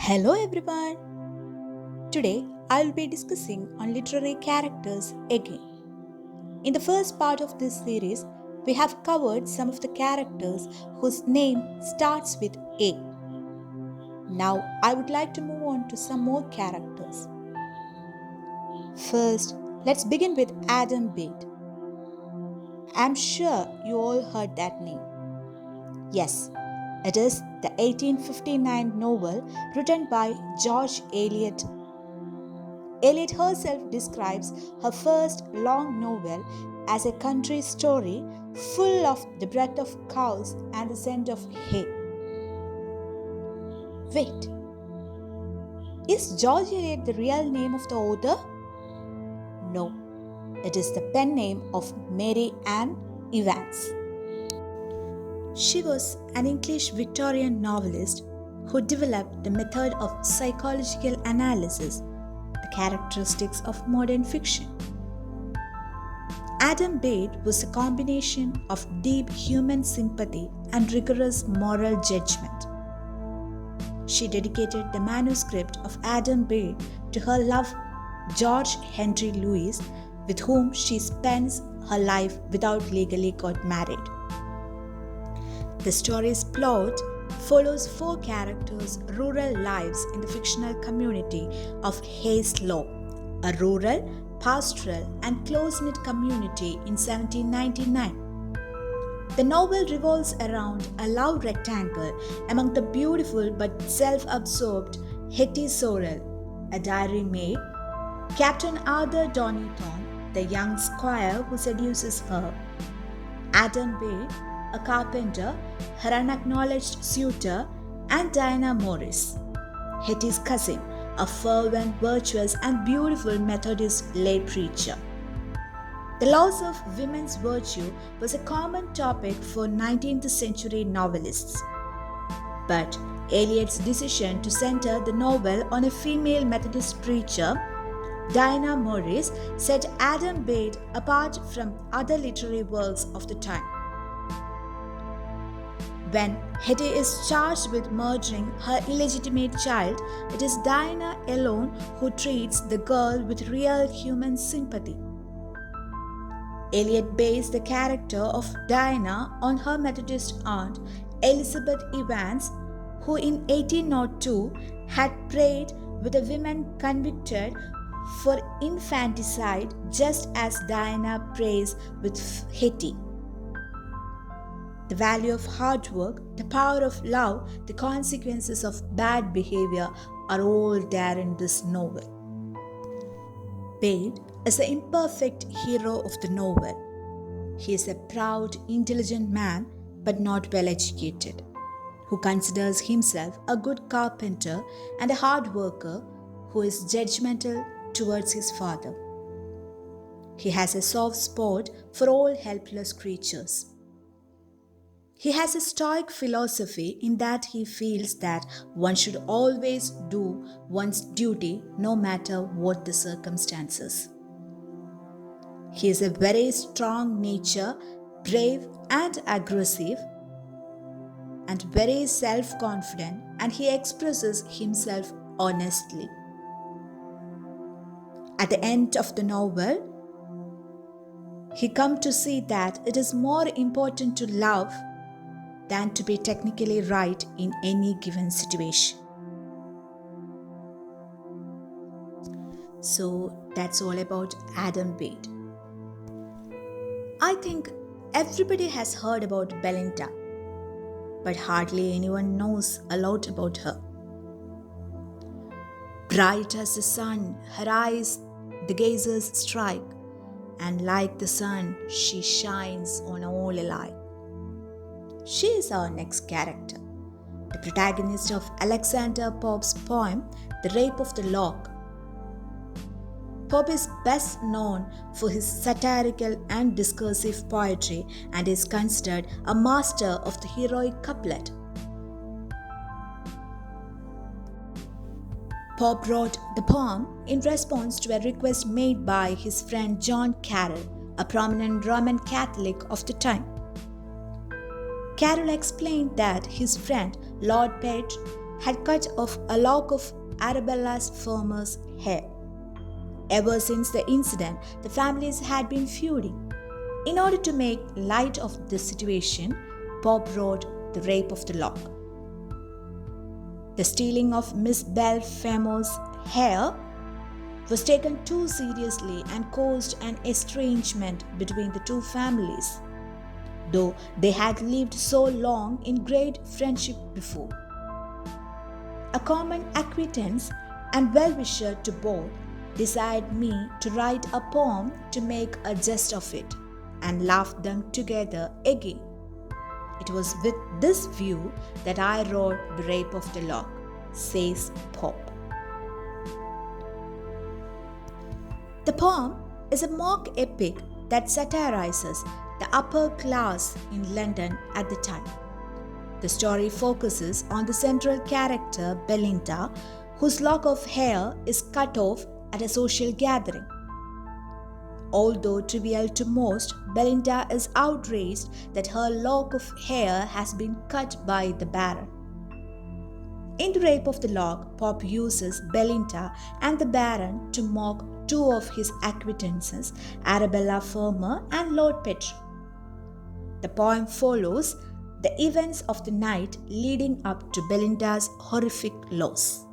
Hello everyone. Today I will be discussing on literary characters again. In the first part of this series, we have covered some of the characters whose name starts with A. Now I would like to move on to some more characters. First, let's begin with Adam Bede. I'm sure you all heard that name. Yes, it is the 1859 novel written by George Eliot. E-Litt herself describes her first long novel as a country story full of the breath of cows and the scent of hay. Wait, is George Eliot the real name of the author? No, it is the pen name of Mary Ann Evans. She was an English Victorian novelist who developed the method of psychological analysis, the characteristics of modern fiction. Adam Bede was a combination of deep human sympathy and rigorous moral judgment. She dedicated the manuscript of Adam Bede to her love, George Henry Lewis, with whom she spends her life without legally got married. The story's plot follows four characters' rural lives in the fictional community of Hayslope, a rural, pastoral, and close-knit community in 1799. The novel revolves around a love rectangle among the beautiful but self-absorbed Hetty Sorrel, a dairy maid, Captain Arthur Donington, the young squire who seduces her, Adam Bede, a carpenter, her unacknowledged suitor, and Diana Morris, Hetty's cousin, a fervent, virtuous, and beautiful Methodist lay preacher. The loss of women's virtue was a common topic for 19th century novelists. But Eliot's decision to center the novel on a female Methodist preacher, Diana Morris, set Adam Bede apart from other literary works of the time. When Hetty is charged with murdering her illegitimate child, it is Diana alone who treats the girl with real human sympathy. Eliot based the character of Diana on her Methodist aunt, Elizabeth Evans, who in 1802 had prayed with a woman convicted for infanticide just as Diana prays with Hetty. The value of hard work, the power of love, the consequences of bad behavior are all there in this novel. Bede is the imperfect hero of the novel. He is a proud, intelligent man but not well educated, who considers himself a good carpenter and a hard worker who is judgmental towards his father. He has a soft spot for all helpless creatures. He has a stoic philosophy in that he feels that one should always do one's duty no matter what the circumstances. He is a very strong nature, brave and aggressive, and very self-confident, and he expresses himself honestly. At the end of the novel, he comes to see that it is more important to love than to be technically right in any given situation. So that's all about Adam Bede. I think everybody has heard about Belinda, but hardly anyone knows a lot about her. Bright as the sun, her eyes the gazers strike, and like the sun, she shines on all alike. She is our next character, the protagonist of Alexander Pope's poem, The Rape of the Lock. Pope is best known for his satirical and discursive poetry and is considered a master of the heroic couplet. Pope wrote the poem in response to a request made by his friend John Carroll, a prominent Roman Catholic of the time. Carroll explained that his friend, Lord Page, had cut off a lock of Arabella's farmer's hair. Ever since the incident, the families had been feuding. In order to make light of the situation, Bob wrote The Rape of the Lock. The stealing of Miss Belfamo's hair was taken too seriously and caused an estrangement between the two families, though they had lived so long in great friendship before. A common acquaintance and well-wisher to both desired me to write a poem to make a jest of it and laugh them together again. It was with this view that I wrote The Rape of the Lock, says Pope. The poem is a mock epic that satirizes the upper class in London at the time. The story focuses on the central character Belinda, whose lock of hair is cut off at a social gathering. Although trivial to most, Belinda is outraged that her lock of hair has been cut by the Baron. In The Rape of the Lock, Pope uses Belinda and the Baron to mock two of his acquaintances, Arabella Fermor and Lord Petre. The poem follows the events of the night leading up to Belinda's horrific loss.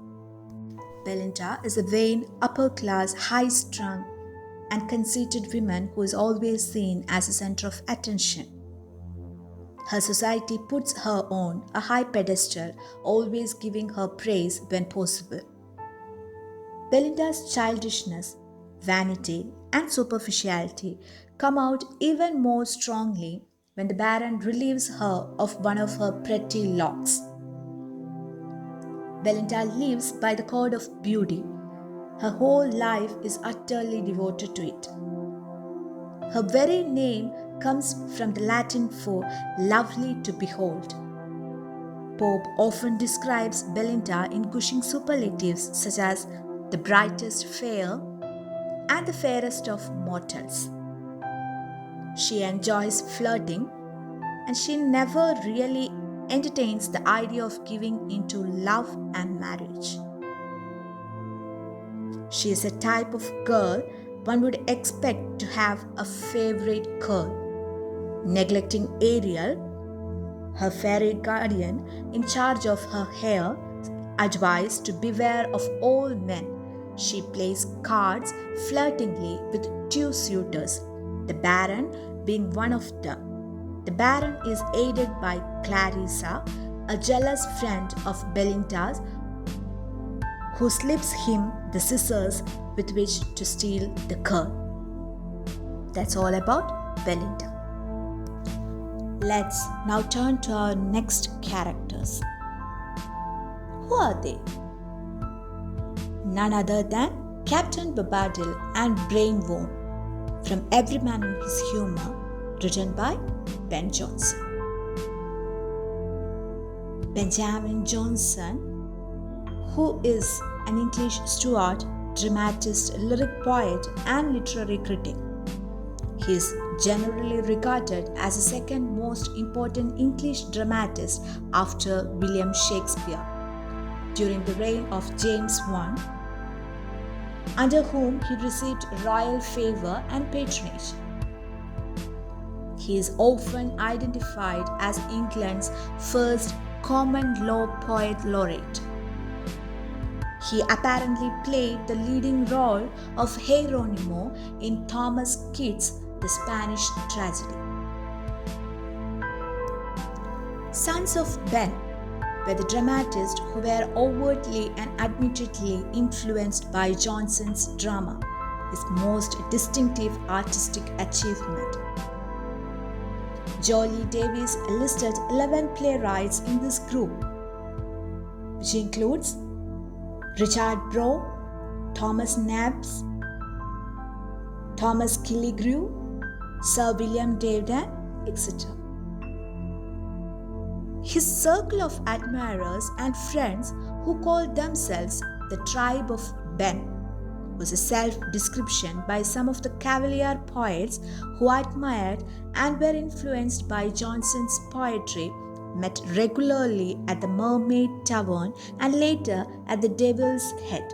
Belinda is a vain, upper-class, high-strung and conceited woman who is always seen as a center of attention. Her society puts her on a high pedestal, always giving her praise when possible. Belinda's childishness, vanity, and superficiality come out even more strongly when the Baron relieves her of one of her pretty locks. Belinda lives by the code of beauty. Her whole life is utterly devoted to it. Her very name comes from the Latin for lovely to behold. Pope often describes Belinda in gushing superlatives such as the brightest fair and the fairest of mortals. She enjoys flirting, and she never really entertains the idea of giving into love and marriage. She is a type of girl one would expect to have a favorite curl. Neglecting Ariel, her fairy guardian in charge of her hair, advised to beware of all men, she plays cards flirtingly with two suitors, the Baron being one of them. The Baron is aided by Clarissa, a jealous friend of Belinda's, who slips him the scissors with which to steal the curl. That's all about Belinda. Let's now turn to our next characters. Who are they? None other than Captain Bobadil and Brainworm from Every Man in His Humour, written by Ben Jonson. Benjamin Jonson, who is an English steward, dramatist, lyric poet, and literary critic. He is generally regarded as the second most important English dramatist after William Shakespeare during the reign of James I, under whom he received royal favor and patronage. He is often identified as England's first common law poet laureate. He apparently played the leading role of Hieronimo in Thomas Kit's The Spanish Tragedy. Sons of Ben were the dramatists who were overtly and admittedly influenced by Jonson's drama, his most distinctive artistic achievement. Jolly Davies listed 11 playwrights in this group, which includes Richard Brough, Thomas Nabbs, Thomas Killigrew, Sir William Davden, etc. His circle of admirers and friends who called themselves the Tribe of Ben was a self-description by some of the Cavalier poets who admired and were influenced by Jonson's poetry met regularly at the Mermaid Tavern and later at the Devil's Head.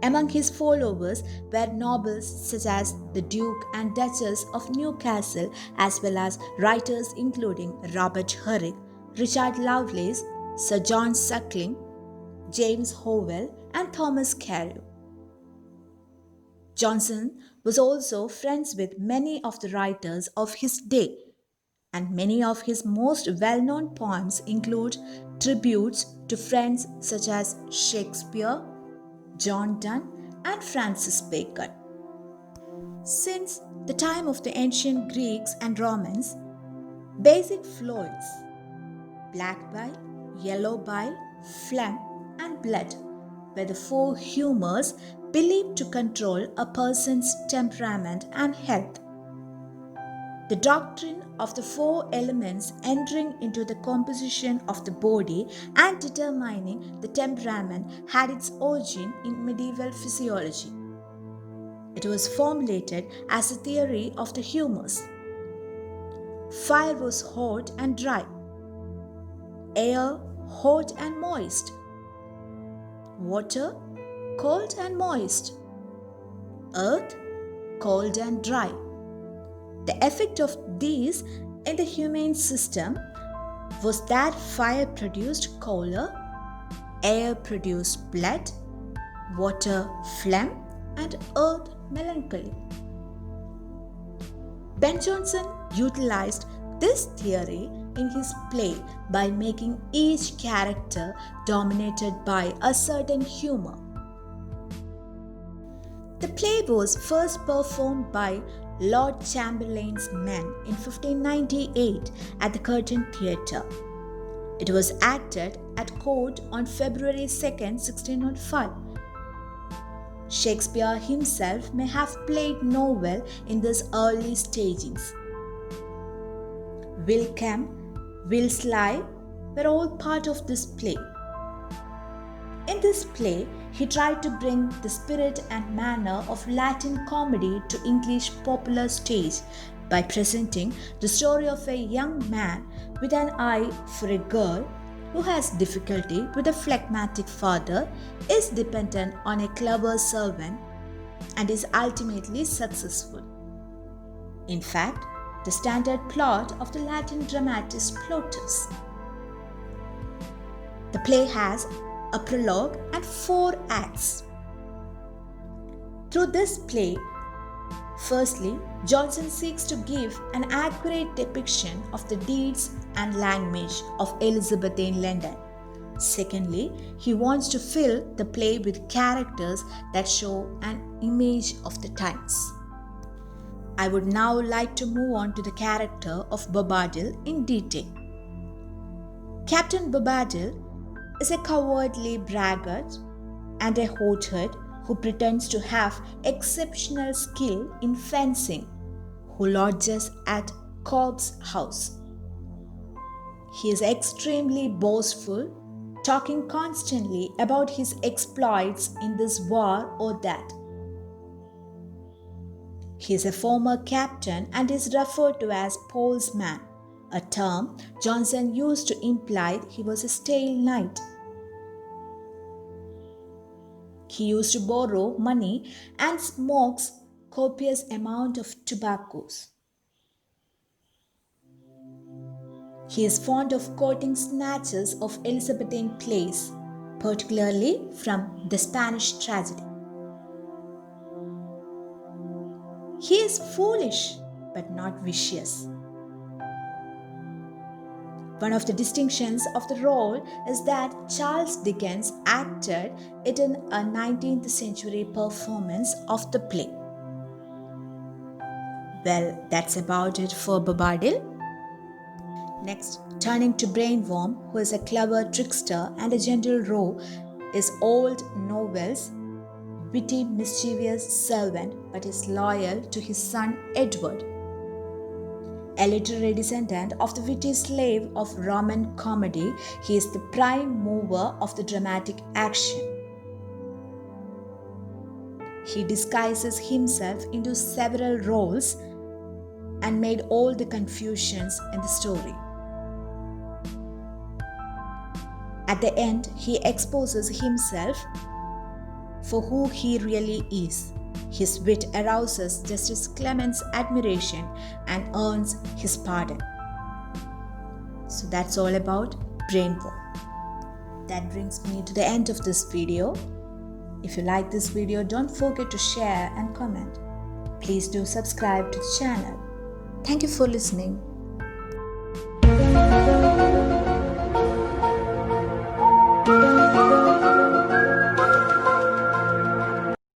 Among his followers were nobles such as the Duke and Duchess of Newcastle, as well as writers including Robert Herrick, Richard Lovelace, Sir John Suckling, James Howell, and Thomas Carew. Johnson was also friends with many of the writers of his day, and many of his most well-known poems include tributes to friends such as Shakespeare, John Donne, and Francis Bacon. Since the time of the ancient Greeks and Romans, basic fluids, black bile, yellow bile, phlegm, and blood were the four humors believed to control a person's temperament and health. The doctrine of the four elements entering into the composition of the body and determining the temperament had its origin in medieval physiology. It was formulated as a theory of the humors. Fire was hot and dry, air hot and moist, water cold and moist, earth cold and dry. The effect of these in the humane system was that fire produced choler, air produced blood, water phlegm, and earth melancholy. Ben Jonson utilized this theory in his play by making each character dominated by a certain humor. The play was first performed by Lord Chamberlain's men in 1598 at the Curtain Theatre. It was acted at court on February 2, 1605. Shakespeare himself may have played no well in these early stagings. Will Kemp, Will Sly were all part of this play. In this play, he tried to bring the spirit and manner of Latin comedy to English popular stage by presenting the story of a young man with an eye for a girl who has difficulty with a phlegmatic father, is dependent on a clever servant, and is ultimately successful. In fact, the standard plot of the Latin dramatist Plautus. The play has a prologue and 4 acts. Through this play, firstly, Jonson seeks to give an accurate depiction of the deeds and language of Elizabethan London. Secondly, he wants to fill the play with characters that show an image of the times. I would now like to move on to the character of Bobadil in detail. Captain Bobadil is a cowardly braggart and a hothead who pretends to have exceptional skill in fencing, who lodges at Cobb's house. He is extremely boastful, talking constantly about his exploits in this war or that. He is a former captain and is referred to as Paul's man, a term Jonson used to imply he was a stale knight. He used to borrow money and smokes copious amount of tobaccos. He is fond of quoting snatches of Elizabethan plays, particularly from the Spanish tragedy. He is foolish but not vicious. One of the distinctions of the role is that Charles Dickens acted it in a 19th century performance of the play. Well, that's about it for Bobadil. Next, turning to Brainworm, who is a clever trickster and a gentle rogue, is old Novel's witty, mischievous servant, but is loyal to his son Edward. A literary descendant of the witty slave of Roman comedy, he is the prime mover of the dramatic action. He disguises himself into several roles and made all the confusions in the story. At the end, he exposes himself for who he really is. His wit arouses Justice Clement's admiration and earns his pardon. So that's all about brainworm. That brings me to the end of this video. If you like this video, don't forget to share and comment. Please do subscribe to the channel. Thank you for listening.